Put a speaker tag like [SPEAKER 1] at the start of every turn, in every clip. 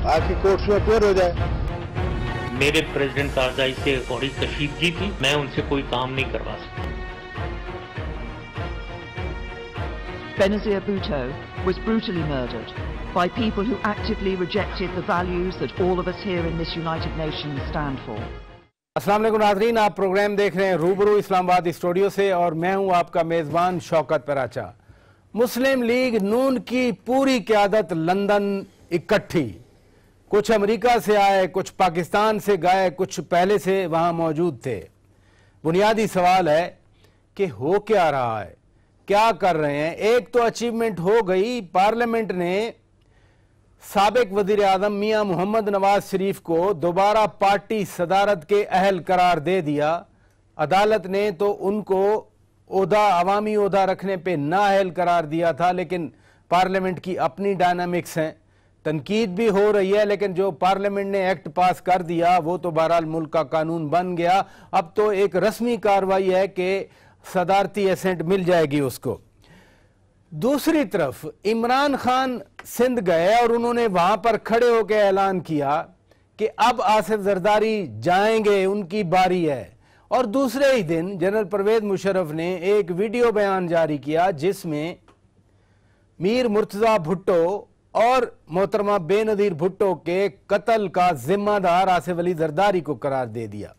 [SPEAKER 1] आपकी कोर्ट्स में अपेयर हो जाए।
[SPEAKER 2] मेरे प्रेसिडेंट कारजाई से थोड़ी कशीदगी थी, मैं उनसे कोई काम नहीं करवा सकता।
[SPEAKER 3] Benazir Bhutto was brutally murdered by people who actively rejected the values that all of us here in this United Nations stand for.
[SPEAKER 4] अस्सलाम वालेकुम नाज़रीन, आप प्रोग्राम देख रहे हैं रूबरू इस्लामाबाद स्टूडियो से और मैं हूं आपका मेज़बान शौकत पराचा। मुस्लिम लीग नून की पूरी क़यादत लंदन इकट्ठी, कुछ अमेरिका से आए, कुछ पाकिस्तान से गए, कुछ पहले से वहां मौजूद थे। बुनियादी सवाल है कि हो क्या रहा है, क्या कर रहे हैं। एक तो अचीवमेंट हो गई, पार्लियामेंट ने साबिक वजीर आजम मियां मोहम्मद नवाज शरीफ को दोबारा पार्टी सदारत के अहल करार दे दिया। अदालत ने तो उनको ओहदा, अवामी ओहदा रखने पे नाअहल करार दिया था, लेकिन पार्लियामेंट की अपनी डायनामिक्स हैं, तनकीद भी हो रही है, लेकिन जो पार्लियामेंट ने एक्ट पास कर दिया वो तो बहरहाल मुल्क का कानून बन गया। अब तो एक रस्मी कार्रवाई है कि सदारती एसेंट मिल जाएगी उसको। दूसरी तरफ इमरान खान सिंध गए और उन्होंने वहां पर खड़े होकर ऐलान किया कि अब आसिफ जरदारी जाएंगे, उनकी बारी है। और दूसरे ही दिन जनरल परवेज मुशर्रफ ने एक वीडियो बयान जारी किया जिसमें मीर मुर्तजा भुट्टो और मोहतरमा बेनजीर भुट्टो के कत्ल का जिम्मेदार आसिफ अली जरदारी को करार दे दिया।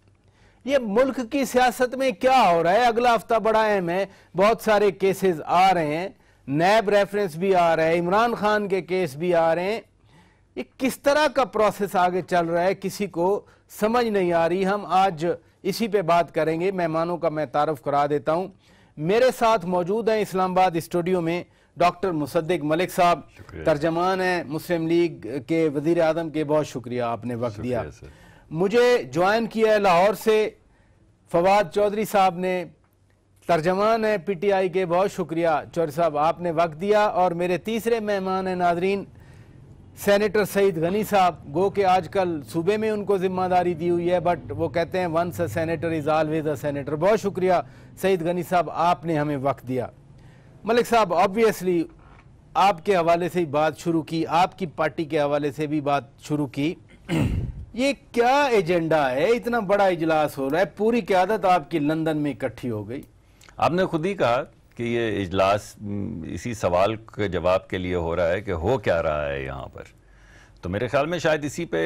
[SPEAKER 4] ये मुल्क की सियासत में क्या हो रहा है? अगला हफ्ता बड़ा अहम है, बहुत सारे केसेस आ रहे हैं, नैब रेफरेंस भी आ रहा है, इमरान खान के केस भी आ रहे हैं। ये किस तरह का प्रोसेस आगे चल रहा है, किसी को समझ नहीं आ रही। हम आज इसी पे बात करेंगे। मेहमानों का मैं तारुफ करा देता हूं। मेरे साथ मौजूद हैं इस्लामाबाद स्टूडियो में डॉक्टर मुसद्दिक मलिक साहब, तर्जमान हैं मुस्लिम लीग के वजीर आजम के। बहुत शुक्रिया, आपने वक्त दिया। मुझे ज्वाइन किया है लाहौर से फवाद चौधरी साहब ने, तर्जमान है PTI के। बहुत शुक्रिया चौधरी साहब, आपने वक्त दिया। और मेरे तीसरे मेहमान हैं नाजरीन, सेनेटर सईद गनी साहब। गो के आजकल सूबे में उनको जिम्मेदारी दी हुई है, बट वो कहते हैं once a senator is always a senator. बहुत शुक्रिया सईद गनी साहब, आपने हमें वक्त दिया। मलिक साहब, ऑब्वियसली आपके हवाले से ही बात शुरू की, आपकी पार्टी के हवाले से भी बात शुरू की। ये क्या एजेंडा है? इतना बड़ा इजलास हो रहा है, पूरी क़यादत आपकी लंदन में इकट्ठी हो गई।
[SPEAKER 5] आपने खुद ही कहा कि ये इजलास इसी सवाल के जवाब के लिए हो रहा है कि हो क्या रहा है यहाँ पर। तो मेरे ख्याल में शायद इसी पे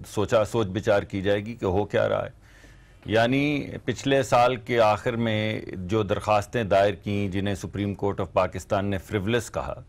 [SPEAKER 5] सोच विचार की जाएगी कि हो क्या रहा है। यानी पिछले साल के आखिर में जो दरख्वास्तें दायर की, जिन्हें सुप्रीम कोर्ट ऑफ पाकिस्तान ने फ्रिवलेस कहा,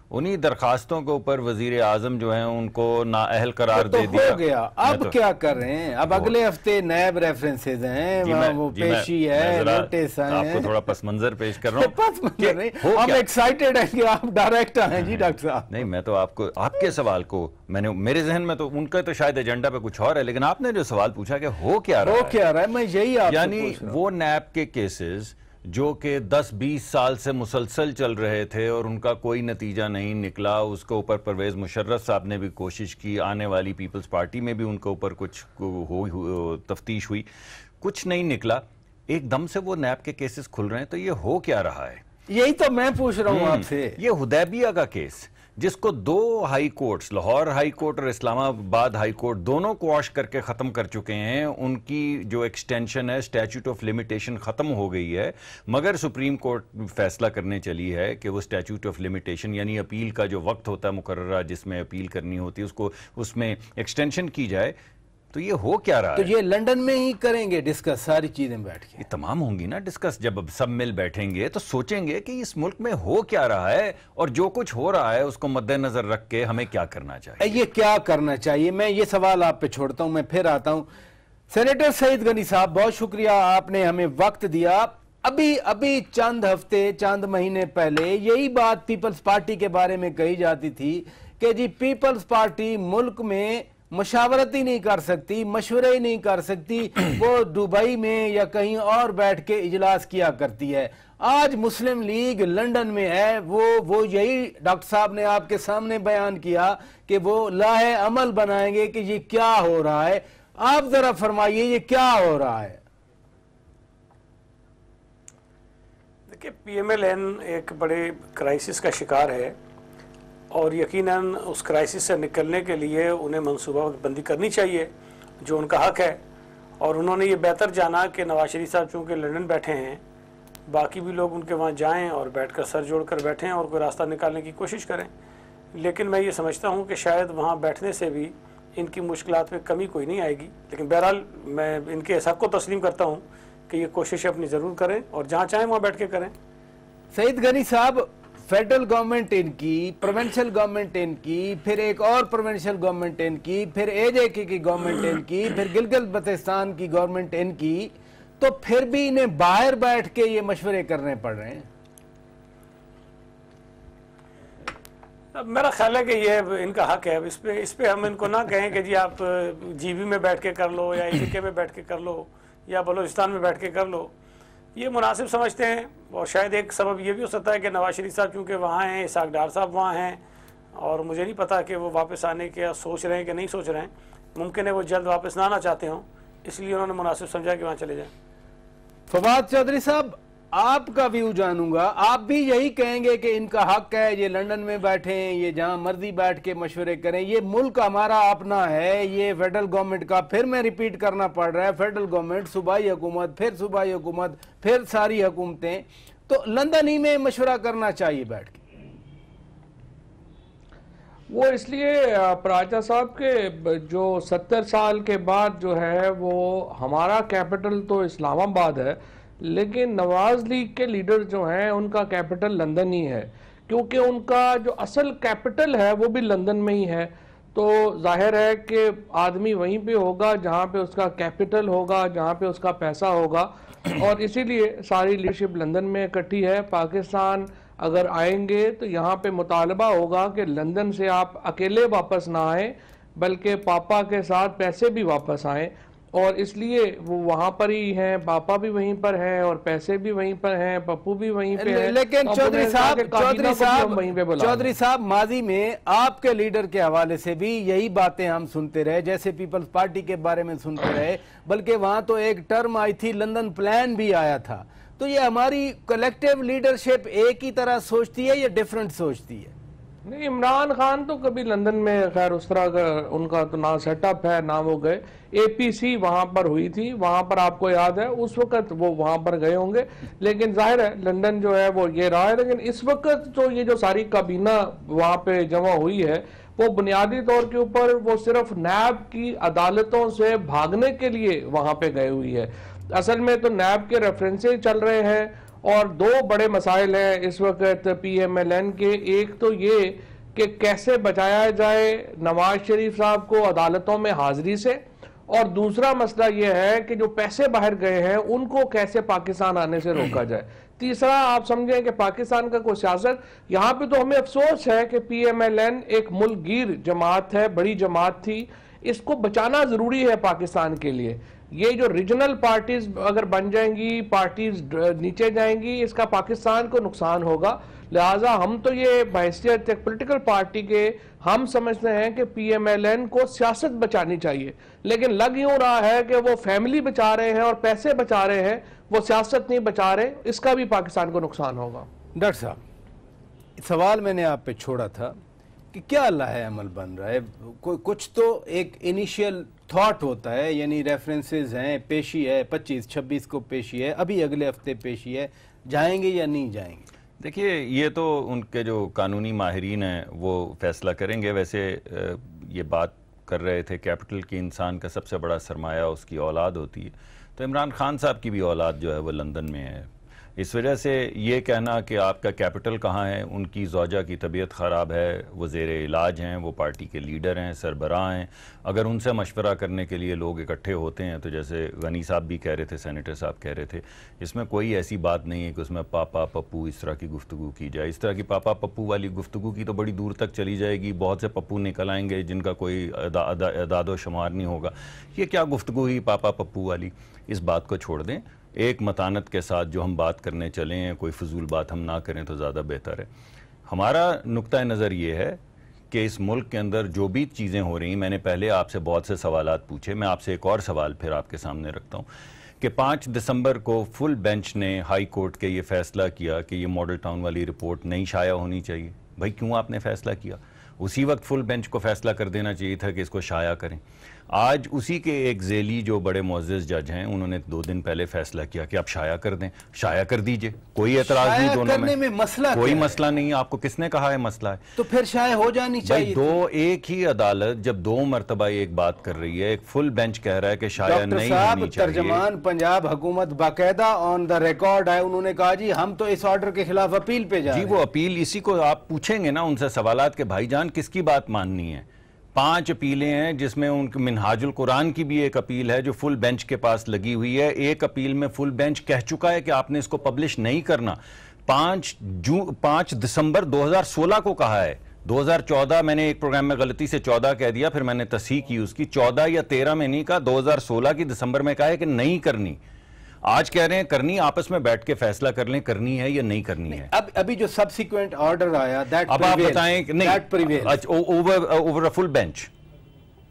[SPEAKER 5] उन्हीं दरखास्तों के ऊपर वजीर आजम जो हैं उनको नाअहल करार दे दिया।
[SPEAKER 4] हो गया। अब तो क्या कर रहे हैं? अब अगले हफ्ते नैब रेफरेंसेज हैं, वो पेशी है, नोटिस हैं।
[SPEAKER 5] आपको थोड़ा पस मंजर पेश कर रहा हूँ।
[SPEAKER 4] पस मंजर नहीं, हम एक्साइटेड हैं कि आप डायरेक्ट हैं जी डॉक्टर साहब।
[SPEAKER 5] नहीं, मैं तो आपको, आपके सवाल को मैंने, मेरे जहन में तो उनका तो शायद एजेंडा पे कुछ और है, लेकिन आपने जो सवाल पूछा कि हो क्या रहा है,
[SPEAKER 4] मैं यही आपसे
[SPEAKER 5] यानी वो नैब के केसेस जो कि 10-20 साल से मुसलसल चल रहे थे और उनका कोई नतीजा नहीं निकला। उसके ऊपर परवेज मुशर्रफ साहब ने भी कोशिश की, आने वाली पीपल्स पार्टी में भी उनके ऊपर कुछ तफ्तीश हुई, कुछ नहीं निकला। एकदम से वो नैब के केसेस खुल रहे हैं, तो ये हो क्या रहा है?
[SPEAKER 4] यही तो मैं पूछ रहा हूं आपसे।
[SPEAKER 5] ये हुदैबिया का केस, जिसको 2 high courts, Lahore high court और इस्लामाबाद हाई कोर्ट, दोनों क्वाश करके ख़त्म कर चुके हैं। उनकी जो एक्सटेंशन है, स्टैच्यूट ऑफ लिमिटेशन ख़त्म हो गई है, मगर सुप्रीम कोर्ट फैसला करने चली है कि वो स्टैच्यूट ऑफ लिमिटेशन यानी अपील का जो वक्त होता है मुकर्ररा जिसमें अपील करनी होती है, उसको उसमें एक्सटेंशन की जाए। तो ये हो क्या रहा है?
[SPEAKER 4] तो ये लंदन में ही करेंगे डिस्कस, सारी चीजें बैठ के?
[SPEAKER 5] ये तमाम होंगी ना डिस्कस। जब अब सब मिल बैठेंगे तो सोचेंगे कि इस मुल्क में हो क्या रहा है और जो कुछ हो रहा है उसको मद्देनजर रख के हमें क्या करना चाहिए।
[SPEAKER 4] ये क्या करना चाहिए, मैं ये सवाल आप पे छोड़ता हूं, मैं फिर आता हूं। सेनेटर सईद गनी साहब, बहुत शुक्रिया, आपने हमें वक्त दिया। अभी चंद हफ्ते, चंद महीने पहले यही बात पीपल्स पार्टी के बारे में कही जाती थी कि जी पीपल्स पार्टी मुल्क में मशावरत ही नहीं कर सकती, मशवरे ही नहीं कर सकती, वो दुबई में या कहीं और बैठ के इजलास किया करती है। आज मुस्लिम लीग लंदन में है, वो यही डॉक्टर साहब ने आपके सामने बयान किया कि वो लाहे अमल बनाएंगे कि ये क्या हो रहा है। आप जरा फरमाइए ये क्या हो रहा है?
[SPEAKER 6] देखिए, PMLN एक बड़े क्राइसिस का शिकार है और यकीनन उस क्राइसिस से निकलने के लिए उन्हें मनसूबाबंदी करनी चाहिए, जो उनका हक है। और उन्होंने ये बेहतर जाना कि नवाज शरीफ साहब चूँकि लंदन बैठे हैं, बाकी भी लोग उनके वहाँ जाएं और बैठकर सर जोड़कर बैठें और कोई रास्ता निकालने की कोशिश करें। लेकिन मैं ये समझता हूँ कि शायद वहाँ बैठने से भी इनकी मुश्किलात में कमी कोई नहीं आएगी। लेकिन बहरहाल मैं इनके हक को तस्लीम करता हूँ कि ये कोशिश अपनी ज़रूर करें और जहाँ चाहें वहाँ बैठ के करें।
[SPEAKER 4] सईद गनी साहब, फेडरल गवर्नमेंट इनकी, प्रोविंशियल गवर्नमेंट इनकी, फिर एक और प्रोविंशियल गवर्नमेंट इनकी, फिर एजेके की गवर्नमेंट इनकी, फिर गिलगित बल्तिस्तान की गवर्नमेंट इनकी, तो फिर भी इन्हें बाहर बैठ के ये मशवरे करने पड़ रहे हैं।
[SPEAKER 6] अब मेरा ख्याल है कि ये इनका हक है। इस पे हम इनको ना कहें कि जी आप जीबी में बैठ के कर लो या एजेके में बैठ के कर लो या बलूचिस्तान में बैठ के कर लो, ये मुनासिब समझते हैं। और शायद एक सबब ये भी हो सकता है कि नवाज शरीफ साहब चूँकि वहाँ हैं, इसाक डार साहब वहाँ हैं, और मुझे नहीं पता कि वो वापस आने के सोच रहे हैं कि नहीं सोच रहे हैं। मुमकिन है वो जल्द वापस ना आना चाहते हों, इसलिए उन्होंने मुनासिब समझा कि वहाँ चले जाएँ।
[SPEAKER 4] फवाद चौधरी साहब, आपका व्यू जानूंगा। आप भी यही कहेंगे कि इनका हक है, ये लंदन में बैठे हैं, ये जहां मर्जी बैठ के मशवरे करें, ये मुल्क हमारा अपना है, ये फेडरल गवर्नमेंट का, फिर मैं रिपीट करना पड़ रहा है, फेडरल गवर्नमेंट, सूबाई हुकूमत, फिर सूबाई हुकूमत, फिर सारी हुकूमतें, तो लंदन ही में मशवरा करना चाहिए बैठ के।
[SPEAKER 7] वो इसलिए पराचा साहब के जो 70 साल के बाद जो है वो हमारा कैपिटल तो इस्लामाबाद है, लेकिन नवाज लीग के लीडर जो हैं उनका कैपिटल लंदन ही है, क्योंकि उनका जो असल कैपिटल है वो भी लंदन में ही है। तो जाहिर है कि आदमी वहीं पे होगा जहाँ पे उसका कैपिटल होगा, जहाँ पे उसका पैसा होगा, और इसीलिए सारी लीडरशिप लंदन में इकट्ठी है। पाकिस्तान अगर आएंगे तो यहाँ पे मुतालबा होगा कि लंदन से आप अकेले वापस ना आएँ, बल्कि पापा के साथ पैसे भी वापस आएँ, और इसलिए वो वहाँ पर ही हैं, पापा भी वहीं पर हैं और पैसे भी वहीं पर हैं, पप्पू भी वहीं पे है।
[SPEAKER 4] लेकिन चौधरी साहब माजी में आपके लीडर के हवाले से भी यही बातें हम सुनते रहे, जैसे पीपल्स पार्टी के बारे में सुनते रहे, बल्कि वहाँ तो एक टर्म आई थी, लंदन प्लान भी आया था। तो ये हमारी कलेक्टिव लीडरशिप एक ही तरह सोचती है या डिफरेंट सोचती है?
[SPEAKER 7] नहीं, इमरान खान तो कभी लंदन में खैर उस तरह का उनका तो ना सेटअप है ना वो गए। एपीसी वहां पर हुई थी, वहां पर आपको याद है उस वक्त वो वहां पर गए होंगे, लेकिन जाहिर है लंदन जो है वो ये रहा है। लेकिन इस वक्त तो ये जो सारी काबीना वहां पे जमा हुई है वो बुनियादी तौर के ऊपर वो सिर्फ नैब की अदालतों से भागने के लिए वहां पे गई हुई है। असल में तो नैब के रेफरेंसेस चल रहे हैं और दो बड़े मसाइल हैं इस वक्त PMLN के। एक तो ये कि कैसे बचाया जाए नवाज शरीफ साहब को अदालतों में हाजिरी से, और दूसरा मसला ये है कि जो पैसे बाहर गए हैं उनको कैसे पाकिस्तान आने से रोका जाए। तीसरा आप समझें कि पाकिस्तान का कोई सियासत, यहाँ पे तो हमें अफसोस है कि PMLN एक मुल्कगीर जमात है, बड़ी जमात थी, इसको बचाना जरूरी है पाकिस्तान के लिए। ये जो रीजनल पार्टीज अगर बन जाएंगी, पार्टीज नीचे जाएंगी, इसका पाकिस्तान को नुकसान होगा। लिहाजा हम तो ये बहैसियत एक पॉलिटिकल पार्टी के हम समझते हैं कि PMLN को सियासत बचानी चाहिए, लेकिन लग यूं रहा है कि वो फैमिली बचा रहे हैं और पैसे बचा रहे हैं, वो सियासत नहीं बचा रहे, इसका भी पाकिस्तान को नुकसान होगा।
[SPEAKER 4] डॉक्टर साहब, सवाल मैंने आप पे छोड़ा था कि क्या अल्लाह है अमल बन रहा है, कुछ तो एक इनिशियल थॉट होता है, यानी रेफरेंसेस हैं, पेशी है, 25-26 को पेशी है, अभी अगले हफ्ते पेशी है, जाएंगे या नहीं जाएंगे?
[SPEAKER 5] देखिए, ये तो उनके जो कानूनी माहिरीन हैं वो फैसला करेंगे। वैसे ये बात कर रहे थे कैपिटल की इंसान का सबसे बड़ा सरमाया उसकी औलाद होती है, तो इमरान खान साहब की भी औलाद जो है वो लंदन में है। इस वजह से ये कहना कि आपका कैपिटल कहाँ है, उनकी ज़ौजा की तबीयत ख़राब है, वो ज़ेरे इलाज हैं, वो पार्टी के लीडर हैं, सरबराह हैं, अगर उनसे मशवरा करने के लिए लोग इकट्ठे होते हैं तो जैसे गनी साहब भी कह रहे थे, सेनेटर साहब कह रहे थे, इसमें कोई ऐसी बात नहीं है कि उसमें पापा पप्पू इस तरह की गुफ्तगू की जाए। इस तरह की पापा पप्पू वाली गुफ्तगू की तो बड़ी दूर तक चली जाएगी, बहुत से पप्पू निकल आएंगे जिनका कोई अदादो शुमार नहीं होगा। ये क्या गुफ्तगू हुई पापा पप्पू वाली, इस बात को छोड़ दें। एक मतानत के साथ जो हम बात करने चले हैं, कोई फजूल बात हम ना करें तो ज़्यादा बेहतर है। हमारा नुक्ता नज़र ये है कि इस मुल्क के अंदर जो भी चीज़ें हो रही हैं, मैंने पहले आपसे बहुत से सवालात पूछे, मैं आपसे एक और सवाल फिर आपके सामने रखता हूँ कि 5 दिसंबर को फुल बेंच ने हाई कोर्ट के ये फैसला किया कि ये मॉडल टाउन वाली रिपोर्ट नहीं शाया होनी चाहिए। भाई क्यों आपने फैसला किया? उसी वक्त फुल बेंच को फैसला कर देना चाहिए था कि इसको शाया करें। आज उसी के एक ज़ेली जो बड़े मुअज़्ज़ज़ जज हैं, उन्होंने 2 दिन पहले फैसला किया कि आप शाया कर दें। शाया कर दीजिए, कोई एतराज़ नहीं, दोनों में
[SPEAKER 4] मसला
[SPEAKER 5] कोई मसला नहीं है। आपको किसने कहा है मसला है?
[SPEAKER 4] तो फिर शाया हो जानी चाहिए।
[SPEAKER 5] एक ही अदालत जब 2 मरतबा एक बात कर रही है, एक फुल बेंच कह रहा है कि शाया नहीं होनी चाहिए।
[SPEAKER 4] तर्जमान पंजाब हुकूमत बाकायदा ऑन द रिकॉर्ड है, उन्होंने कहा जी हम तो इस ऑर्डर के खिलाफ अपील पे जा रहे हैं।
[SPEAKER 5] जी वो अपील, इसी को आप पूछेंगे ना उनसे सवालात के भाईजान किसकी बात माननी है। 5 अपीलें हैं जिसमें उनके मिनहाजुल कुरान की भी एक अपील है जो फुल बेंच के पास लगी हुई है। एक अपील में फुल बेंच कह चुका है कि आपने इसको पब्लिश नहीं करना। 5 दिसंबर 2016 को कहा है। 2014 मैंने एक प्रोग्राम में गलती से 14 कह दिया, फिर मैंने तस्हीह की उसकी। 14 या 13 में नहीं कहा, 2016 की दिसंबर में कहा है कि नहीं करनी। आज कह रहे हैं करनी, आपस में बैठ के फैसला कर लें करनी है या नहीं करनी है।
[SPEAKER 4] अब अभी जो सब्सिक्वेंट ऑर्डर आया दैट
[SPEAKER 5] अब आप बताएं कि नहीं ओवर अ फुल बेंच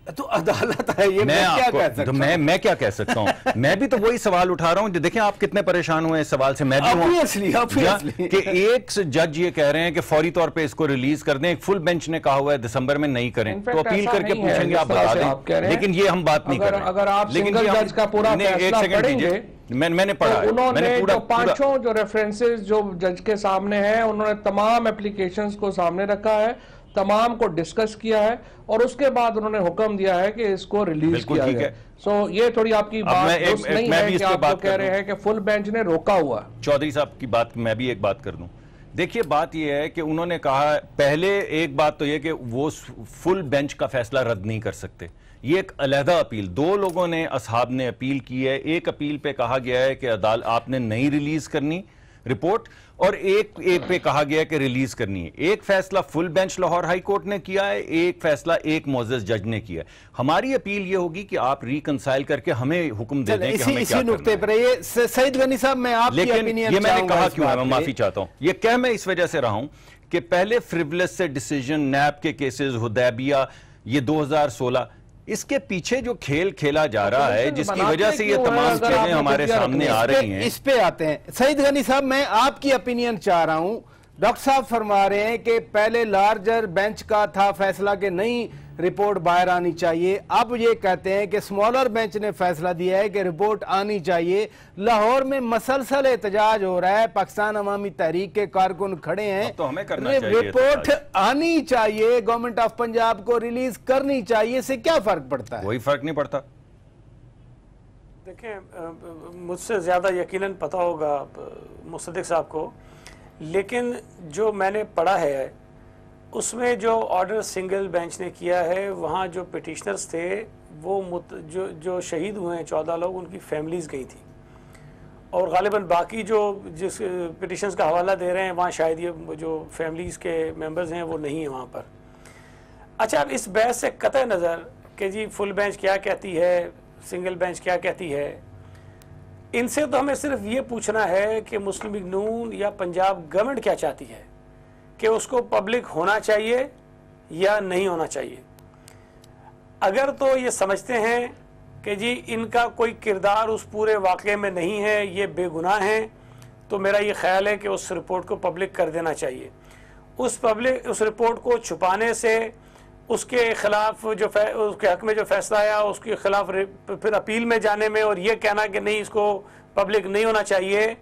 [SPEAKER 4] तो अदालत है ये, मैं क्या कह सकता हूं?
[SPEAKER 5] मैं क्या कह सकता हूं? मैं भी तो वही सवाल उठा रहा हूं। देखें आप कितने परेशान हुए इस सवाल से, मैं भी हूं कि एक जज ये कह रहे हैं कि फौरी तौर पे इसको रिलीज कर दें। एक फुल बेंच ने कहा हुआ है दिसंबर में नहीं करें, तो अपील करके पूछेंगे आप बता दें, लेकिन ये हम बात नहीं कर रहे।
[SPEAKER 7] अगर आप सिंगल जज का पूरा फैसला पढ़ेंगे,
[SPEAKER 5] मैंने पढ़ा,
[SPEAKER 7] उन्होंने जो 5 जो रेफरेंसेस जो जज के सामने हैं, उन्होंने तमाम एप्लीकेशंस को सामने रखा है, तमाम को डिस्कस किया है और उसके बाद उन्होंने हुक्म दिया है कि इसको रिलीज किया जाए। सो ये थोड़ी आपकी बात नहीं है कि आप तो कह रहे हैं कि फुल बेंच ने रोका हुआ।
[SPEAKER 5] चौधरी साहब की बात मैं भी एक बात कर दूं। देखिए बात यह है कि उन्होंने कहा पहले, एक बात तो यह कि वो फुल बेंच का फैसला रद्द नहीं कर सकते। ये एक अलहदा अपील, 2 लोगों ने असहाब ने अपील की है। एक अपील पे कहा गया है कि अदालत आपने नहीं रिलीज करनी रिपोर्ट, और एक पे कहा गया है कि रिलीज करनी है। एक फैसला full bench Lahore high court ने किया है, एक फैसला एक मुअज़्ज़ज़ जज ने किया है। हमारी अपील ये होगी कि आप रिकंसाइल करके हमें हुक्म दे दें कि हमें क्या करना है।
[SPEAKER 4] ये सईद गनी साहब, मैं आपकी ओपिनियन
[SPEAKER 5] ये मैंने कहा क्यों है, मैं माफी चाहता हूं। ये कह मैं इस वजह से रहा हूं कि पहले फ्रिवलेस से डिसीजन, नैब के केसेस, हुदैबिया, ये 2016, इसके पीछे जो खेल खेला जा रहा है जिसकी वजह से ये तमाम चीजें हमारे सामने आ रही हैं,
[SPEAKER 4] इस पे आते हैं। सईद गनी साहब, मैं आपकी ओपिनियन चाह रहा हूं। डॉक्टर साहब फरमा रहे हैं कि पहले लार्जर बेंच का था फैसला कि नहीं रिपोर्ट बाहर आनी चाहिए, अब ये कहते हैं कि स्मॉलर बेंच ने फैसला दिया है कि रिपोर्ट आनी चाहिए। लाहौर में मसलसल एहतजाज हो रहा है, पाकिस्तान अवामी तहरीक के कारकुन खड़े हैं,
[SPEAKER 5] तो हमें करना चाहिए,
[SPEAKER 4] रिपोर्ट आनी चाहिए, गवर्नमेंट ऑफ पंजाब को रिलीज करनी चाहिए, इससे क्या फर्क पड़ता है?
[SPEAKER 5] कोई फर्क नहीं पड़ता।
[SPEAKER 6] देखें, मुझसे ज़्यादा यकीनन पता होगा मुसद्दिक साहब को, लेकिन जो मैंने पढ़ा है उसमें जो ऑर्डर सिंगल बेंच ने किया है, वहाँ जो पिटिशनर्स थे वो जो शहीद हुए हैं 14 लोग, उनकी फैमिलीज़ गई थी, और ग़ालिबन बाकी जो जिस पिटिशन्स का हवाला दे रहे हैं वहाँ शायद ये जो फैमिलीज़ के मेंबर्स हैं वो नहीं है वहाँ पर। अच्छा, अब इस बहस से कतई नज़र कि जी फुल बेंच क्या कहती है, सिंगल बेंच क्या कहती है, इनसे तो हमें सिर्फ ये पूछना है कि मुस्लिम लीग नून या पंजाब गवर्नमेंट क्या चाहती है, कि उसको पब्लिक होना चाहिए या नहीं होना चाहिए। अगर तो ये समझते हैं कि जी इनका कोई किरदार उस पूरे वाक़े में नहीं है, ये बेगुनाह हैं, तो मेरा ये ख्याल है कि उस रिपोर्ट को पब्लिक कर देना चाहिए। उस रिपोर्ट को छुपाने से, उसके खिलाफ जो उसके हक में जो फैसला आया उसके खिलाफ फिर अपील में जाने में और ये कहना कि नहीं इसको पब्लिक नहीं होना चाहिए,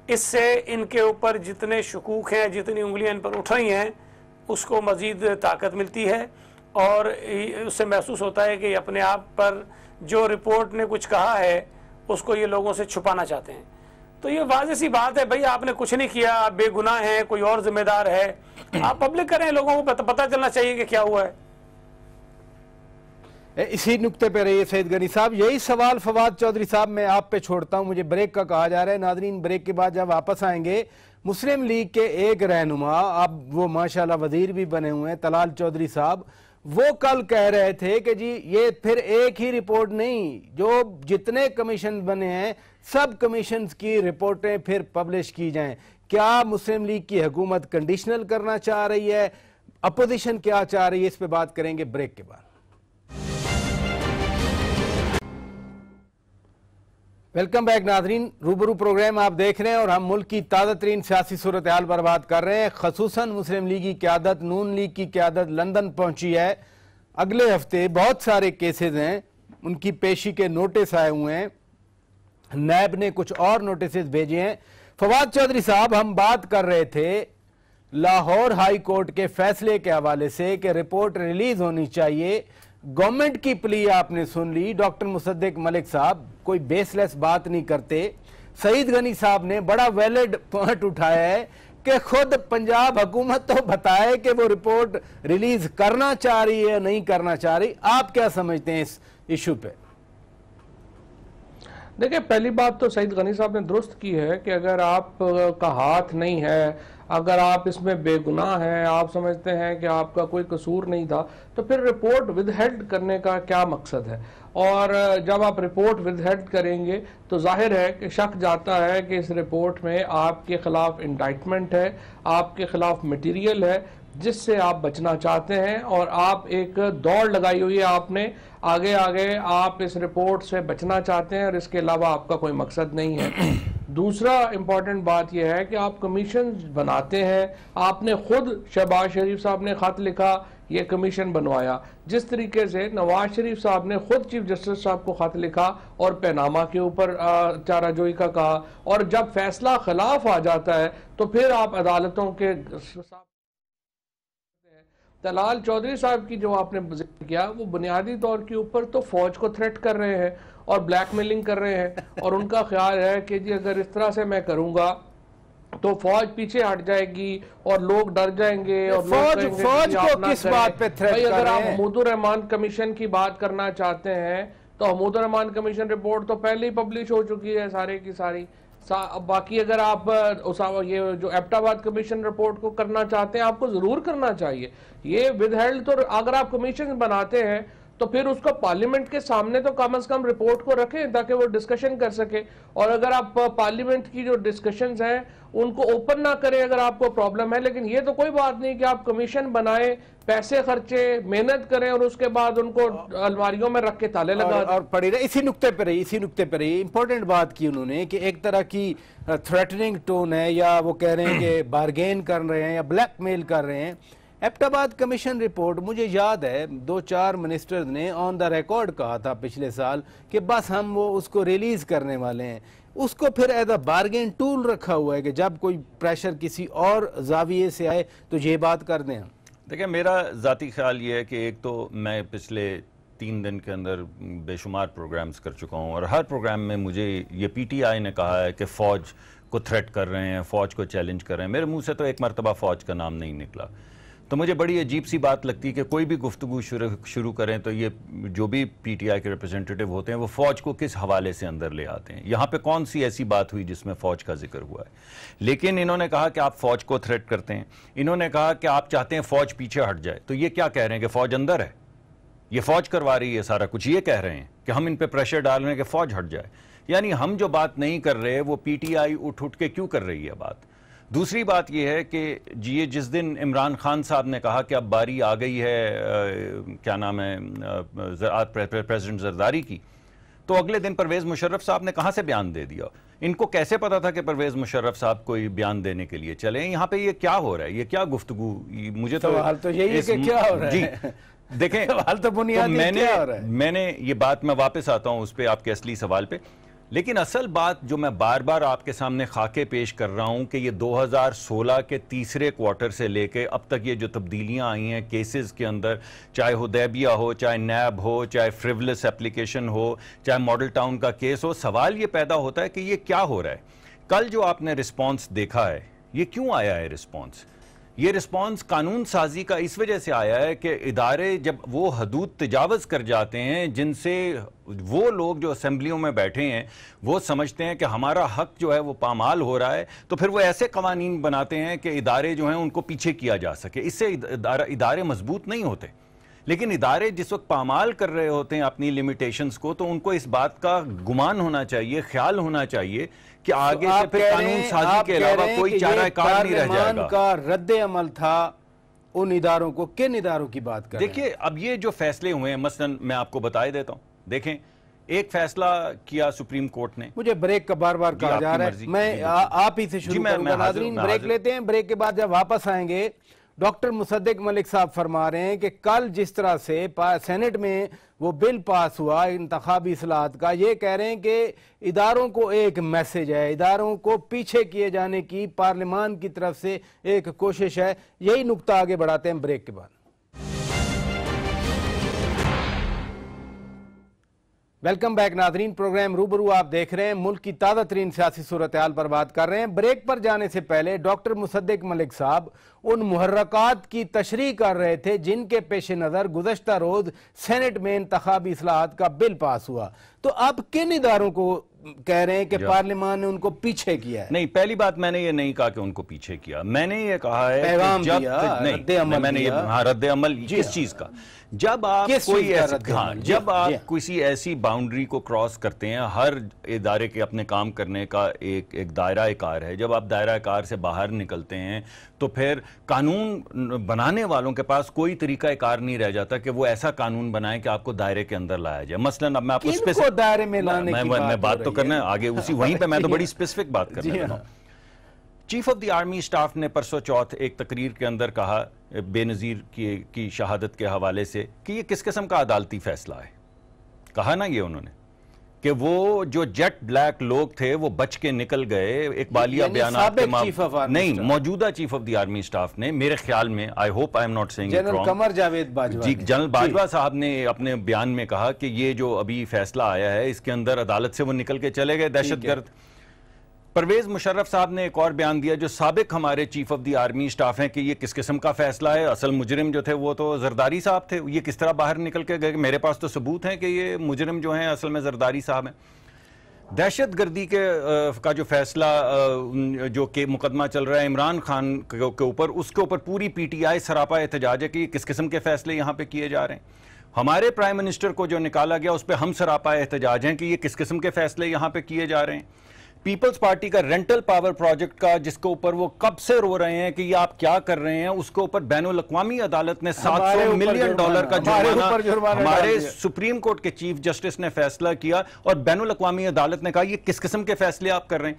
[SPEAKER 6] इससे इनके ऊपर जितने शकूक हैं, जितनी उंगलियां इन पर उठ रही हैं, उसको मज़ीद ताकत मिलती है और उससे महसूस होता है कि अपने आप पर जो रिपोर्ट ने कुछ कहा है उसको ये लोगों से छुपाना चाहते हैं। तो ये वाज़ेह सी बात है, भाई आपने कुछ नहीं किया, आप बेगुनाह हैं, कोई और जिम्मेदार है, आप पब्लिक करें, लोगों को पता चलना चाहिए कि क्या हुआ है।
[SPEAKER 4] इसी नुक्ते पे रहिए सईद गनी साहब। यही सवाल फवाद चौधरी साहब मैं आप पे छोड़ता हूं, मुझे ब्रेक का कहा जा रहा है। नाजरीन, ब्रेक के बाद जब वापस आएंगे, मुस्लिम लीग के एक रहनुमा, अब वो माशाल्लाह वजीर भी बने हुए हैं, तलाल चौधरी साहब, वो कल कह रहे थे कि जी ये फिर एक ही रिपोर्ट नहीं, जो जितने कमीशन बने हैं सब कमीशन की रिपोर्टें फिर पब्लिश की जाएं। क्या मुस्लिम लीग की हुकूमत कंडीशनल करना चाह रही है, अपोजिशन क्या चाह रही है, इस पे बात करेंगे ब्रेक के बाद। वेलकम बैक नाजरीन, रूबरू प्रोग्राम आप देख रहे हैं और हम मुल्क की ताज़ा तरीन सियासी सूरत हाल पर बात कर रहे हैं। खसूसन मुस्लिम लीग की क़यादत, नून लीग की क़यादत लंदन पहुंची है। अगले हफ्ते बहुत सारे केसेस हैं, उनकी पेशी के नोटिस आए हुए हैं। नैब ने कुछ और नोटिस भेजे हैं। फवाद चौधरी साहब, हम बात कर रहे थे लाहौर हाई कोर्ट के फैसले के हवाले से कि रिपोर्ट रिलीज होनी चाहिए। गवर्नमेंट की प्ली आपने सुन ली। डॉक्टर मुसद्दिक मलिक साहब कोई बेसलेस बात नहीं करते। सईद गनी साहब ने बड़ा वैलिड पॉइंट उठाया है कि खुद पंजाब हुकूमत तो बताए कि वो रिपोर्ट रिलीज करना चाह रही है या नहीं करना चाह रही। आप क्या समझते हैं इस इशू पे?
[SPEAKER 7] देखिए, पहली बात तो सईद गनी साहब ने दुरुस्त की है कि अगर आप का हाथ नहीं है, अगर आप इसमें बेगुनाह हैं, आप समझते हैं कि आपका कोई कसूर नहीं था, तो फिर रिपोर्ट विदहेल्ड करने का क्या मकसद है? और जब आप रिपोर्ट विदहेल्ड करेंगे तो जाहिर है कि शक जाता है कि इस रिपोर्ट में आपके खिलाफ इंडाइटमेंट है, आपके खिलाफ मटीरियल है जिससे आप बचना चाहते हैं, और आप एक दौड़ लगाई हुई है आपने आगे आगे, आप इस रिपोर्ट से बचना चाहते हैं और इसके अलावा आपका कोई मकसद नहीं है। दूसरा इंपॉर्टेंट बात यह है कि आप कमीशन बनाते हैं। आपने खुद शहबाज शरीफ साहब ने खत लिखा, ये कमीशन बनवाया। जिस तरीके से नवाज शरीफ साहब ने खुद चीफ जस्टिस साहब को खत लिखा और पैनामा के ऊपर चाराजोई का कहा, और जब फैसला खिलाफ आ जाता है तो फिर आप अदालतों के तलाल चौधरी साहब की जो आपने जिक्र किया, वो बुनियादी तौर के ऊपर तो फौज को थ्रेट कर रहे हैं और ब्लैकमेलिंग कर रहे हैं, और उनका ख्याल है कि जी अगर इस तरह से मैं करूंगा तो फौज पीछे हट जाएगी और लोग डर जाएंगे और
[SPEAKER 4] फौज को किस बात पे थ्रेट कर रहे हैं?
[SPEAKER 7] अगर आप महमूदुर रहमान कमीशन की बात करना चाहते हैं तो महमूदुर रहमान कमीशन रिपोर्ट तो पहले ही पब्लिश हो चुकी है सारे की सारी। बाकी अगर आप ये जो एबटाबाद कमीशन रिपोर्ट को करना चाहते हैं, आपको जरूर करना चाहिए। ये विदहेल्ड, तो अगर आप कमीशन बनाते हैं तो फिर उसको पार्लियामेंट के सामने तो कम से कम रिपोर्ट को रखें ताकि वो डिस्कशन कर सके। और अगर आप पार्लियामेंट की जो डिस्कशंस हैं उनको ओपन ना करें अगर आपको प्रॉब्लम है, लेकिन ये तो कोई बात नहीं कि आप कमीशन बनाएं, पैसे खर्चे, मेहनत करें और उसके बाद उनको अलमारियों में रख के ताले लगा
[SPEAKER 4] और पड़ी रहे। इसी नुक्ते पर रही इंपॉर्टेंट बात की उन्होंने कि एक तरह की थ्रेटनिंग टोन है, या वो कह रहे हैं कि बार्गेन कर रहे हैं या ब्लैकमेल कर रहे हैं। एबटाबाद कमीशन रिपोर्ट, मुझे याद है 2-4 मिनिस्टर्स ने ऑन द रिकॉर्ड कहा था पिछले साल कि बस हम वो उसको रिलीज करने वाले हैं। उसको फिर एज अ बार्गेन टूल रखा हुआ है कि जब कोई प्रेशर किसी और जाविये से आए तो ये बात कर दें।
[SPEAKER 5] देखिए, मेरा ज़ाती ख्याल ये है कि एक तो मैं पिछले 3 दिन के अंदर बेशुमार प्रोग्राम्स कर चुका हूँ और हर प्रोग्राम में मुझे ये PTI ने कहा है कि फ़ौज को थ्रेट कर रहे हैं, फ़ौज को चैलेंज कर रहे हैं। मेरे मुंह से तो एक मरतबा फ़ौज का नाम नहीं निकला। तो मुझे बड़ी अजीब सी बात लगती है कि कोई भी गुफ्तगू शुरू करें तो ये जो भी PTI के रिप्रेजेंटेटिव होते हैं वो फ़ौज को किस हवाले से अंदर ले आते हैं। यहाँ पे कौन सी ऐसी बात हुई जिसमें फ़ौज का जिक्र हुआ है? लेकिन इन्होंने कहा कि आप फ़ौज को थ्रेट करते हैं, इन्होंने कहा कि आप चाहते हैं फ़ौज पीछे हट जाए। तो ये क्या कह रहे हैं कि फ़ौज अंदर है, ये फ़ौज करवा रही है सारा कुछ? ये कह रहे हैं कि हम इन पर प्रेशर डाल रहे हैं कि फ़ौज हट जाए। यानी हम जो बात नहीं कर रहे वो PTI उठ के क्यों कर रही है बात? दूसरी बात यह है कि ये जिस दिन इमरान खान साहब ने कहा कि अब बारी आ गई है क्या नाम है प्रेसिडेंट जरदारी की, तो अगले दिन परवेज़ मुशर्रफ साहब ने कहाँ से बयान दे दिया? इनको कैसे पता था कि परवेज़ मुशर्रफ साहब कोई बयान देने के लिए चले? यहाँ पे ये क्या हो रहा है, ये क्या गुफ्तगू? मुझे तो
[SPEAKER 4] सवाल तो यही है कि क्या हो रहा है।
[SPEAKER 5] जी देखें,
[SPEAKER 4] सवाल तो बुनियादी क्या हो रहा है?
[SPEAKER 5] मैंने ये बात, मैं वापस आता हूँ उस पर, आपके असली सवाल पे। लेकिन असल बात जो मैं बार बार आपके सामने खाके पेश कर रहा हूं कि ये 2016 के तीसरे क्वार्टर से लेके अब तक ये जो तब्दीलियां आई हैं केसेस के अंदर, चाहे हुदैबिया हो, चाहे नैब हो, चाहे फ्रिवलेस एप्लीकेशन हो, चाहे मॉडल टाउन का केस हो, सवाल ये पैदा होता है कि ये क्या हो रहा है। कल जो आपने रिस्पॉन्स देखा है, ये क्यों आया है रिस्पॉन्स? ये रिस्पॉन्स कानून साजी का इस वजह से आया है कि इदारे जब वो हदूद तजावज़ कर जाते हैं जिनसे वो लोग जो असेंबलियों में बैठे हैं वो समझते हैं कि हमारा हक जो है वो पामाल हो रहा है, तो फिर वो ऐसे कवानीन बनाते हैं कि इदारे जो हैं उनको पीछे किया जा सके। इससे इदारे मजबूत नहीं होते। लेकिन इदारे जिस वक्त पामाल कर रहे होते हैं अपनी लिमिटेशंस को, तो उनको इस बात का गुमान होना चाहिए, ख्याल होना चाहिए कि आगे से फिर कानून साजी के अलावा कोई चारा कार नहीं रह जाएगा।
[SPEAKER 4] का रद्द अमल था उन इदारों को, किन इदारों की बात कर रहे हैं?
[SPEAKER 5] देखिए, अब ये जो फैसले हुए हैं, मसलन मैं आपको बताए देता हूं। देखें, एक फैसला किया सुप्रीम कोर्ट ने।
[SPEAKER 4] मुझे ब्रेक का बार बार कहा जा रहा है, मैं आप ही से शुरू करूंगा। नाज़रीन, ब्रेक लेते हैं, ब्रेक के बाद जब वापस आएंगे डॉक्टर मुसद्दिक मलिक साहब फरमा रहे हैं कि कल जिस तरह से सेनेट में वो बिल पास हुआ इंतखाबी इस्लाहत का, ये कह रहे हैं कि इदारों को एक मैसेज है, इदारों को पीछे किए जाने की पार्लियामान की तरफ से एक कोशिश है। यही नुक्ता आगे बढ़ाते हैं ब्रेक के बाद। वेलकम बैक नाजरीन, प्रोग्राम रूबरू आप देख रहे हैं। मुल्क की ताज़ा तरीन सियासी सूरत हाल पर बात कर रहे हैं। ब्रेक पर जाने से पहले डॉक्टर मुसद्दिक मलिक साहब उन मुहर्रकात की तशरीह कर रहे थे जिनके पेश नज़र गुज़श्ता रोज सेनेट में इंतखाबी इस्लाहत का बिल पास हुआ। तो आप किन इदारों को कह रहे हैं कि पार्लियामान ने उनको पीछे किया है?
[SPEAKER 5] नहीं, पहली बात मैंने ये नहीं कहा कि उनको पीछे किया, मैंने ये कहा है
[SPEAKER 4] पैगाम
[SPEAKER 5] जब
[SPEAKER 4] दिया,
[SPEAKER 5] मैंने ये रद्द अमल किस चीज का, जब आप कोई जब आप किसी ऐसी बाउंड्री को क्रॉस करते हैं, हर इदारे के अपने काम करने का एक दायरा कार है, जब आप दायरा कार से बाहर निकलते हैं तो फिर कानून बनाने वालों के पास कोई तरीका कार नहीं रह जाता कि वो ऐसा कानून बनाए कि आपको दायरे के अंदर लाया जाए। मसलन अब मैं आपको
[SPEAKER 4] दायरे में लाने की
[SPEAKER 5] बात तो करना है आगे उसी वहीं पे मैं तो बड़ी स्पेसिफिक बात करने लगा हूं। Chief of the army staff ने परसों चौथ एक तकरीर के अंदर कहा बेनज़ीर की शहादत के हवाले से कि ये किस किस्म का अदालती फैसला है। कहा ना ये उन्होंने कि वो जो जेट ब्लैक लोग थे वो बच के निकल गए। इकबालिया बयानात नहीं, मौजूदा chief of the army staff ने, मेरे ख्याल में, I hope I am not saying it wrong,
[SPEAKER 4] Qamar Javed Bajwa
[SPEAKER 5] ji, general Bajwa साहब ने अपने बयान में कहा कि ये जो अभी फैसला आया है इसके अंदर अदालत से वो निकल के चले गए दहशतगर्द। परवेज मुशर्रफ साहब ने एक और बयान दिया, जो साबिक हमारे chief of the army staff हैं, कि ये किस किस्म का फैसला है। असल मुजरिम जो थे वो तो जरदारी साहब थे, ये किस तरह बाहर निकल के गए। मेरे पास तो सबूत हैं कि ये मुजरिम जो हैं असल में जरदारी साहब हैं। दहशतगर्दी का जो फैसला जो के मुकदमा चल रहा है इमरान खान के ऊपर, उसके ऊपर पूरी पीटीआई सरापा एहतजाज है कि किस किस्म के फैसले यहाँ पे किए जा रहे हैं। हमारे प्राइम मिनिस्टर को जो निकाला गया उस पर हम सरापा एहतजाज हैं कि ये किस किस्म के फैसले यहाँ पे किए जा रहे हैं। पीपल्स पार्टी का रेंटल पावर प्रोजेक्ट का, जिसके ऊपर वो कब से रो रहे हैं कि ये आप क्या कर रहे हैं, उसके ऊपर बैनुल अक़वामी अदालत ने $700 मिलियन का जुर्माना, हमारे सुप्रीम कोर्ट के चीफ जस्टिस ने फैसला किया और बैनुल अक़वामी अदालत ने कहा ये किस किस्म के फैसले आप कर रहे हैं।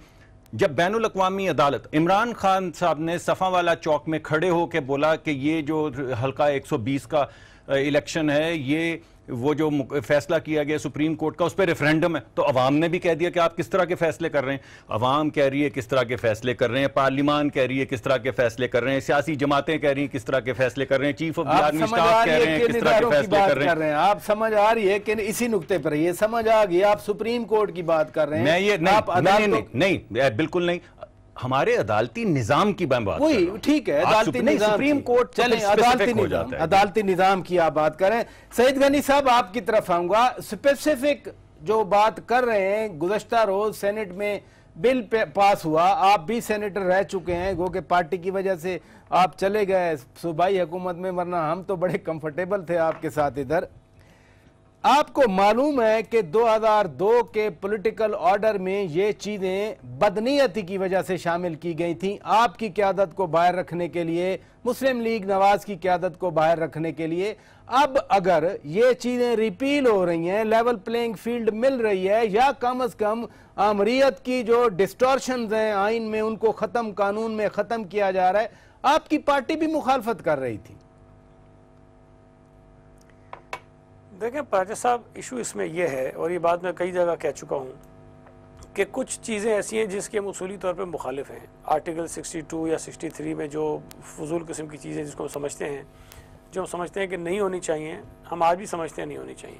[SPEAKER 5] जब बैनुल अक़वामी अदालत, इमरान खान साहब ने सफ़ावाला चौक में खड़े होकर बोला कि ये जो हल्का 120 का इलेक्शन है, ये वो जो फैसला किया गया सुप्रीम कोर्ट का उस पर रेफरेंडम है, तो अवाम ने भी कह दिया कि आप किस तरह के फैसले कर रहे हैं। अवाम कह रही है किस तरह के फैसले कर रहे हैं, पार्लियामान कह रही है किस तरह के फैसले कर रहे हैं, सियासी जमातें कह रही हैं किस तरह के फैसले कर रहे हैं, chief of the army staff कह रहे हैं किस तरह के फैसले कर रहे हैं।
[SPEAKER 4] आप समझ आ रही है कि इसी नुक्ते पर ये समझ आ गई, आप सुप्रीम कोर्ट की बात कर रहे हैं।
[SPEAKER 5] मैं ये नहीं, बिल्कुल नहीं, हमारे अदालती निजाम की बात,
[SPEAKER 4] वही ठीक है, अदालती निजाम,
[SPEAKER 5] सुप्रीम कोर्ट
[SPEAKER 4] चले अदालती निजाम की आप बात करें। सईद गनी साहब आपकी तरफ आऊंगा, स्पेसिफिक जो बात कर रहे हैं, गुज़श्ता रोज सेनेट में बिल पास हुआ, आप भी सेनेटर रह चुके हैं, गो के पार्टी की वजह से आप चले गए सूबाई हुकूमत में, वरना हम तो बड़े कंफर्टेबल थे आपके साथ इधर। आपको मालूम है कि 2002 के पॉलिटिकल ऑर्डर में ये चीज़ें बदनीयती की वजह से शामिल की गई थीं, आपकी क़यादत को बाहर रखने के लिए, मुस्लिम लीग नवाज की क़यादत को बाहर रखने के लिए। अब अगर ये चीज़ें रिपील हो रही हैं, लेवल प्लेइंग फील्ड मिल रही है, या कम अज़ कम आमरीत की जो डिस्टॉर्शंस हैं आइन में उनको ख़त्म, कानून में ख़त्म किया जा रहा है, आपकी पार्टी भी मुखालफत कर रही थी।
[SPEAKER 6] देखें पाजा साहब, इशू इसमें यह है, और ये बात मैं कई जगह कह चुका हूँ, कि कुछ चीज़ें ऐसी हैं जिसके हम उसूली तौर पर मुखालिफ हैं। आर्टिकल 62 या 63 में जो फजूल किस्म की चीज़ें जिसको हम समझते हैं, जो हम समझते हैं कि नहीं होनी चाहिए, हम आज भी समझते हैं नहीं होनी चाहिए।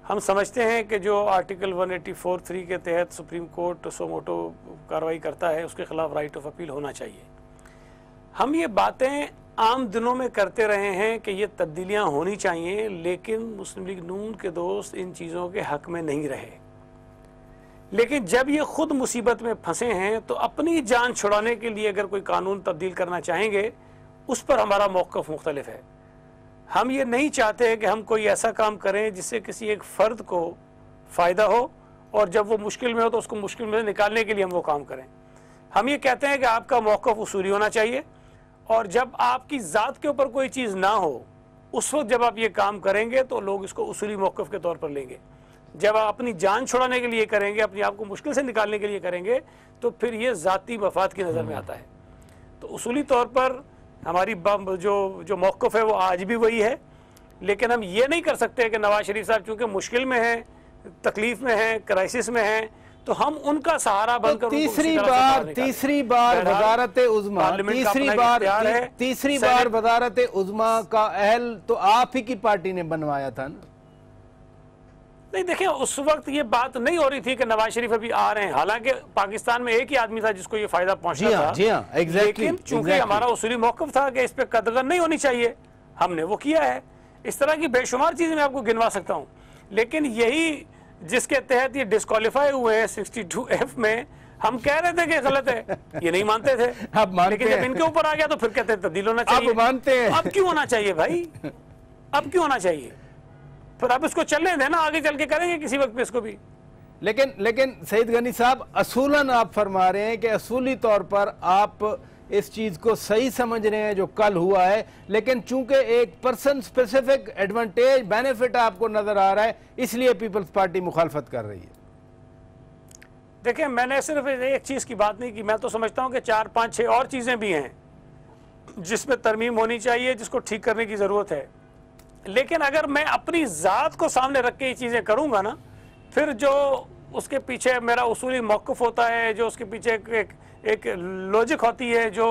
[SPEAKER 6] हम समझते हैं कि जो आर्टिकल 184(3) के तहत सुप्रीम कोर्ट सोमोटो कार्रवाई करता है, उसके ख़िलाफ़ राइट ऑफ अपील होना चाहिए। हम ये बातें आम दिनों में करते रहे हैं कि ये तब्दीलियाँ होनी चाहिए, लेकिन मुस्लिम लीग नून के दोस्त इन चीज़ों के हक़ में नहीं रहे। लेकिन जब ये ख़ुद मुसीबत में फंसे हैं तो अपनी जान छुड़ाने के लिए अगर कोई कानून तब्दील करना चाहेंगे, उस पर हमारा मौक़िफ़ मुख्तलिफ है। हम ये नहीं चाहते कि हम कोई ऐसा काम करें जिससे किसी एक फ़र्द को फ़ायदा हो, और जब वो मुश्किल में हो तो उसको मुश्किल में निकालने के लिए हम वो काम करें। हम ये कहते हैं कि आपका मौक़िफ़ उसूली होना चाहिए, और जब आपकी ज़ात के ऊपर कोई चीज़ ना हो, उस वक्त जब आप ये काम करेंगे तो लोग इसको उसूली मौक़िफ़ के तौर पर लेंगे। जब आप अपनी जान छुड़ाने के लिए करेंगे, अपने आप को मुश्किल से निकालने के लिए करेंगे, तो फिर ये ज़ाती मफाद की नज़र में आता है। तो उसूली तौर पर हमारी जो मौक़िफ़ है वो आज भी वही है, लेकिन हम ये नहीं कर सकते कि नवाज शरीफ साहब चूँकि मुश्किल में हैं, तकलीफ़ में हैं, क्राइसिस में हैं, तो हम उनका सहारा बनकर
[SPEAKER 4] तीसरी बार वज़ारत उज़्मा वज़ारत उज़्मा का अहल तो आप ही की पार्टी ने बनवाया था ना?
[SPEAKER 6] नहीं, देखिए उस वक्त ये बात नहीं हो रही थी कि नवाज शरीफ अभी आ रहे हैं, हालांकि पाकिस्तान में एक ही आदमी था जिसको ये फायदा पहुंचना था।
[SPEAKER 4] जी हाँ, एग्जैक्टली।
[SPEAKER 6] लेकिन चूंकि हमारा उसूली मौक़िफ़ था कि इस पे कदगन नहीं होनी चाहिए, हमने वो किया है। इस तरह की बेशुमार चीजें मैं आपको गिनवा सकता हूँ, लेकिन यही जिसके तहत ये डिस्क्वालीफाई हुए हैं 62F में, हम कह रहे थे कि गलत है, ये नहीं मानते थे।
[SPEAKER 4] अब मानते
[SPEAKER 6] लेकिन जब इनके ऊपर आ गया तो फिर कहते हैं तब्दील होना चाहिए।
[SPEAKER 4] अब मानते हैं।
[SPEAKER 6] अब क्यों होना चाहिए भाई, अब क्यों होना चाहिए? फिर आप इसको चलने देना, आगे चल के करेंगे किसी वक्त पे इसको भी।
[SPEAKER 4] लेकिन सईद गनी साहब, असूलन आप फरमा रहे हैं कि असूली तौर पर आप इस चीज को सही समझ रहे हैं जो कल हुआ है, लेकिन चूंकि एक पर्सन स्पेसिफिक एडवांटेज बेनिफिट आपको नजर आ रहा है, इसलिए पीपल्स पार्टी मुखालफत कर रही है।
[SPEAKER 6] देखिए, मैंने सिर्फ एक चीज की बात नहीं की, मैं तो समझता हूं कि 4, 5, 6 और चीजें भी हैं जिसमें तरमीम होनी चाहिए, जिसको ठीक करने की जरूरत है। लेकिन अगर मैं अपनी ज़ात को सामने रख के ये चीज़ें करूँगा ना, फिर जो उसके पीछे मेरा उसूली मौक़िफ़ होता है, जो उसके पीछे एक लॉजिक होती है, जो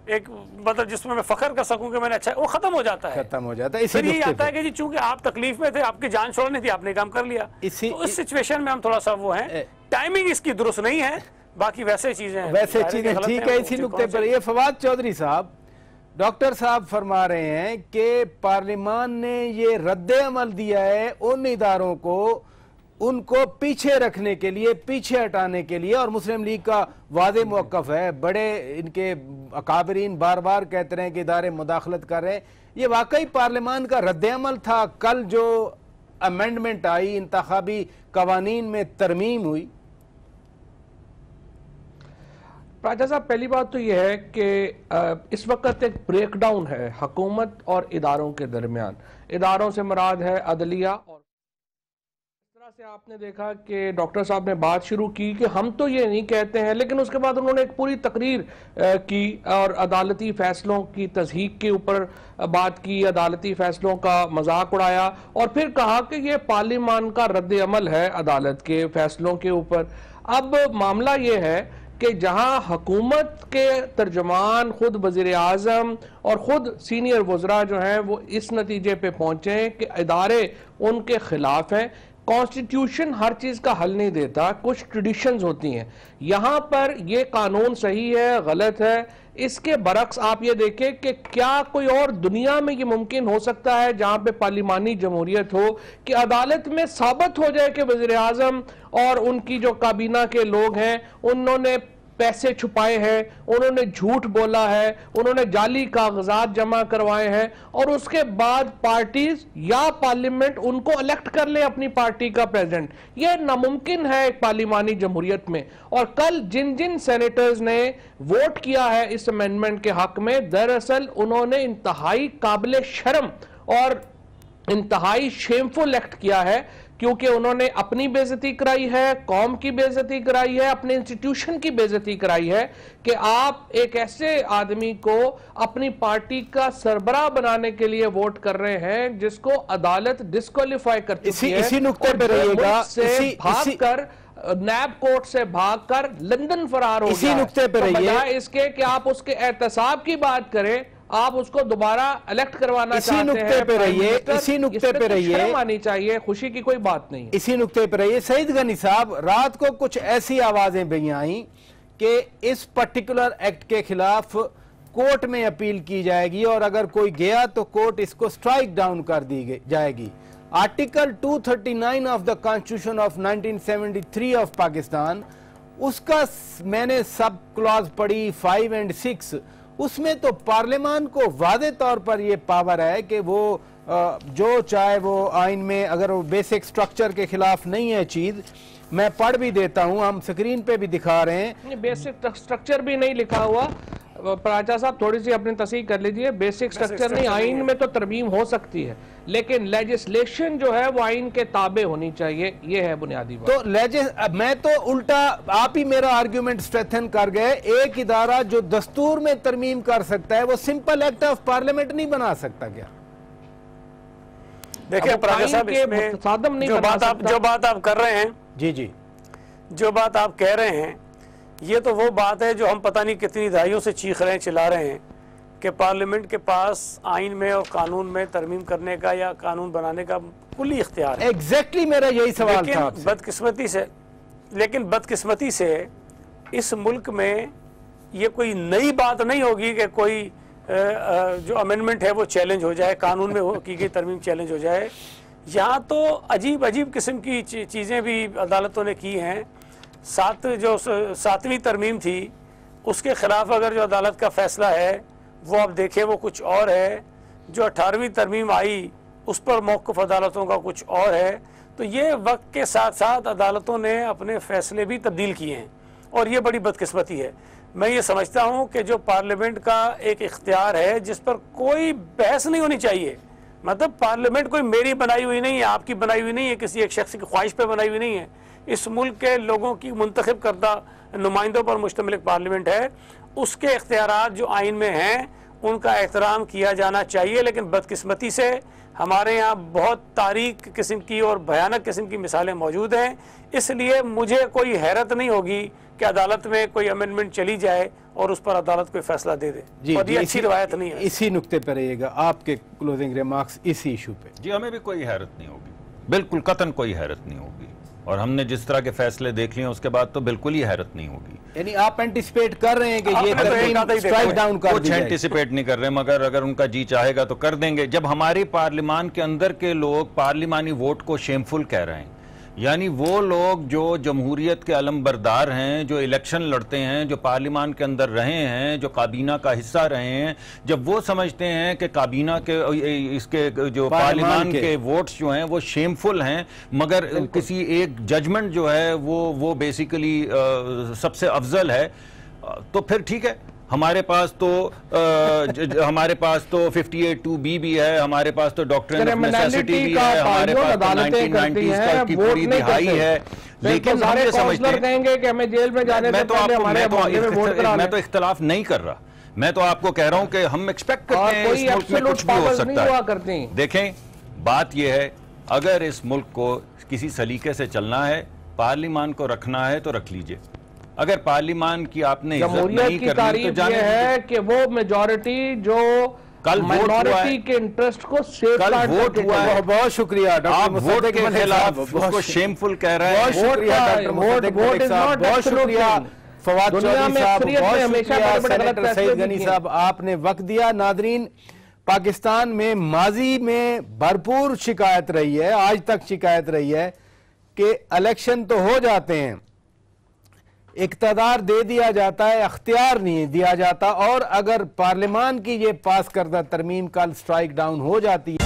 [SPEAKER 6] एक मतलब जिसमें मैं फ़ख्र कर सकूं कि मैंने अच्छा, वो ख़त्म हो जाता है। फिर यही आता है कि जी चूँकि आप तकलीफ में थे, आपकी जान छोड़नी थी, आपने काम कर लिया। तो इस सिचुएशन में हम थोड़ा सा वो हैं, टाइमिंग इसकी दुरुस्त नहीं है, बाकी वैसे चीज़ें
[SPEAKER 4] ठीक है। इसी नुक्ते पर ये फवाद चौधरी साहब, डॉक्टर साहब फरमा रहे हैं कि पार्लियामान ने ये रद्द अमल दिया है उन इदारों को, उनको पीछे रखने के लिए, पीछे हटाने के लिए, और मुस्लिम लीग का वादे मौक़िफ़ है। बड़े इनके अकाबरीन बार बार कहते रहे कि इदारे मुदाखलत कर रहे हैं। ये वाकई पार्लियामान का रद्द अमल था कल जो अमेंडमेंट आई, इंतखाबी कवानीन में तरमीम हुई?
[SPEAKER 7] राजा साहब, पहली बात तो यह है कि इस वक्त एक ब्रेकडाउन है हुकूमत और इदारों के दरमियान। इदारों से मुराद है अदलिया, और इस तरह से आपने देखा कि डॉक्टर साहब ने बात शुरू की कि हम तो ये नहीं कहते हैं, लेकिन उसके बाद उन्होंने एक पूरी तकरीर की और अदालती फैसलों की तस्हीक के ऊपर बात की, अदालती फैसलों का मजाक उड़ाया, और फिर कहा कि ये पार्लियामान का रद्द अमल है अदालत के फैसलों के ऊपर। अब मामला ये है कि जहां हुकूमत के तर्जुमान खुद वज़ीर आज़म और खुद सीनियर वज़रा जो हैं वो इस नतीजे पे पहुंचे कि इदारे उनके खिलाफ हैं। कॉन्स्टिट्यूशन हर चीज़ का हल नहीं देता, कुछ ट्रेडिशंस होती हैं। यहाँ पर ये कानून सही है, गलत है, इसके बरक्स आप ये देखें कि क्या कोई और दुनिया में ये मुमकिन हो सकता है जहाँ पे पार्लिमानी जमहूरियत हो कि अदालत में साबित हो जाए कि वज़ीर आज़म और उनकी जो काबीना के लोग हैं उन्होंने पैसे छुपाए हैं, उन्होंने झूठ बोला है, उन्होंने जाली कागजात जमा करवाए हैं, और उसके बाद पार्टीज या पार्लियामेंट उनको इलेक्ट कर ले अपनी पार्टी का प्रेसिडेंट। यह नामुमकिन है एक पार्लिमानी जमहूरियत में। और कल जिन जिन सेनेटर्स ने वोट किया है इस अमेंडमेंट के हक में, दरअसल उन्होंने इंतहाई काबिल शर्म और इंतहाई शेमफुल एक्ट किया है, क्योंकि उन्होंने अपनी बेइज्जती कराई है, कौम की बेइज्जती कराई है, अपने इंस्टीट्यूशन की बेइज्जती कराई है कि आप एक ऐसे आदमी को अपनी पार्टी का सरबराह बनाने के लिए वोट कर रहे हैं जिसको अदालत डिस्क्वालीफाई कर चुकी है।
[SPEAKER 4] इसी नुक्ते पे रहिएगा,
[SPEAKER 7] भागकर नैब कोर्ट से भागकर लंदन फरार हो गया।
[SPEAKER 4] इसी नुक्ते पे रहिए,
[SPEAKER 7] इसके कि आप उसके एहतसाब की बात करें, आप उसको दोबारा इलेक्ट करवाना चाहते हैं।
[SPEAKER 4] इसी नुक्ते पे रहिए,
[SPEAKER 7] शर्म आनी चाहिए, खुशी की कोई बात नहीं।
[SPEAKER 4] इसी नुक्ते पे रहिए। सईद गनी साहब, रात को कुछ ऐसी आवाजें भी आई कि इस पर्टिकुलर एक्ट के खिलाफ कोर्ट में अपील की जाएगी, और अगर कोई गया तो कोर्ट इसको स्ट्राइक डाउन कर दी जाएगी। Article 239 of the constitution of 1973 of Pakistan, उसका मैंने सब क्लॉज पढ़ी 5 और 6, उसमें तो पार्लियामान को वादे तौर पर यह पावर है कि वो जो चाहे वो आइन में, अगर वो बेसिक स्ट्रक्चर के खिलाफ नहीं है चीज, मैं पढ़ भी देता हूं, हम स्क्रीन पे भी दिखा रहे हैं।
[SPEAKER 7] बेसिक स्ट्रक्चर भी नहीं लिखा हुआ, पराचा साहब थोड़ी सी अपनी तस्दीक कर लीजिए, बेसिक स्ट्रक्चर नहीं, आइन में तो तरमीम हो सकती है लेकिन लेजिस्लेशन जो है वो आइन के ताबे होनी चाहिए, ये है बुनियादी बात।
[SPEAKER 4] तो मैं तो उल्टा आप ही मेरा आर्ग्यूमेंट स्ट्रेंथन कर गए। एक इदारा जो दस्तूर में तरमीम कर सकता है वो सिंपल एक्ट ऑफ पार्लियामेंट नहीं बना सकता क्या?
[SPEAKER 6] देखिए पराचा साहब, इसमें जो बात आप कर रहे हैं,
[SPEAKER 4] जी
[SPEAKER 6] जो बात आप कह रहे हैं, ये तो वो बात है जो हम पता नहीं कितनी दहाइयों से चीख रहे हैं, चिल्ला रहे हैं कि पार्लियामेंट के पास आइन में और कानून में तरमीम करने का या कानून बनाने का कुल्ली इख्तियार है।
[SPEAKER 4] एग्जैक्टली मेरा यही सवाल था आपसे। बदकिस्मती से इस मुल्क में ये कोई नई बात नहीं होगी कि कोई जो अमेंडमेंट है वो चैलेंज हो जाए, कानून में की गई तरमीम चैलेंज हो जाए। यहाँ तो अजीब अजीब किस्म की चीज़ें भी अदालतों ने की हैं। सातवीं तरमीम थी, उसके खिलाफ अगर जो अदालत का फैसला है वो आप देखें वो कुछ और है। जो 18वीं तरमीम आई उस पर मौक़िफ़ अदालतों का कुछ और है। तो ये वक्त के साथ साथ अदालतों ने अपने फ़ैसले भी तब्दील किए हैं और ये बड़ी बदकिस्मती है। मैं ये समझता हूँ कि जो पार्लियामेंट का एक इख्तियार है जिस पर कोई बहस नहीं होनी चाहिए, मतलब पार्लियामेंट कोई मेरी बनाई हुई नहीं है, आपकी बनाई हुई नहीं है, किसी एक शख्स की ख्वाहिश पर बनाई हुई नहीं है। इस मुल्क के लोगों की मुंतखब करदा नुमाइंदों पर मुश्तमिल पार्लियामेंट है। उसके इख्तियारात जो आइन में हैं उनका एहतराम किया जाना चाहिए। लेकिन बदकिस्मती से हमारे यहाँ बहुत तारीक किस्म की और भयानक किस्म की मिसालें मौजूद हैं। इसलिए मुझे कोई हैरत नहीं होगी कि अदालत में कोई अमेंडमेंट चली जाए और उस पर अदालत कोई फैसला दे दे। और ये अच्छी रवायत नहीं है। इसी नुक्ते पर रहिएगा, आपके क्लोजिंग रिमार्क्स इसी इशू पे।
[SPEAKER 5] जी, हमें भी कोई हैरत नहीं होगी, बिल्कुल कतन कोई हैरत नहीं होगी। और हमने जिस तरह के फैसले देख लिए उसके बाद तो बिल्कुल ही हैरत नहीं होगी।
[SPEAKER 4] यानी आप एंटिसिपेट कर रहे हैं कि ये स्ट्राइक डाउन कर
[SPEAKER 5] कुछ एंटिसिपेट नहीं कर रहे, मगर अगर उनका जी चाहेगा तो कर देंगे। जब हमारी पार्लियामान के अंदर के लोग पार्लिमानी वोट को शेमफुल कह रहे हैं, यानी वो लोग जो जमहूरियत के अलमबरदार हैं, जो इलेक्शन लड़ते हैं, जो पार्लियामान के अंदर रहे हैं, जो काबीना का हिस्सा रहे हैं, जब वो समझते हैं कि काबीना के इसके जो पार्लियामान के वोट्स जो हैं वो शेमफुल हैं, मगर किसी एक जजमेंट जो है वो बेसिकली सबसे अफजल है, तो फिर ठीक है। हमारे पास तो 58(2)B भी है, हमारे पास तो डॉक्ट्रिन ऑफ नेसेसिटी भी है, हमारे पास तो 1990s की पूरी दिहाई है। लेकिन हम ये समझते हैं कि हमें जेल में जाने से पहले हमारे मोहल्ले में वोट करा लें। मैं तो इख्तिलाफ नहीं कर रहा, मैं तो आपको कह रहा हूं कि हम एक्सपेक्ट करते हैं इस मुल्क में कुछ भी हो सकता है। देखें, बात यह है, अगर इस मुल्क को किसी सलीके से चलना है, पार्लियामान को रखना है तो रख लीजिए। अगर पार्लियामान की आपने इज्जत नहीं करनी तो जाने है कि वो मेजॉरिटी जो कल माइनॉरिटी के इंटरेस्ट को सेफगार्ड वोट हुआ है।
[SPEAKER 4] बहुत शुक्रिया
[SPEAKER 5] आप वोट के खिलाफ उसको शेमफुल कह रहे हैं।
[SPEAKER 4] बहुत शुक्रिया फवाद चौधरी साहब, सेनेटर सईद गनी साहब, आपने वक्त दिया। नादरीन, पाकिस्तान में माजी में भरपूर शिकायत रही है, आज तक शिकायत रही है कि इलेक्शन तो हो जाते हैं, इक़्तिदार दे दिया जाता है, अख्तियार नहीं दिया जाता, और अगर पार्लियामान की ये पास करदा तरमीम कल स्ट्राइक डाउन हो जाती है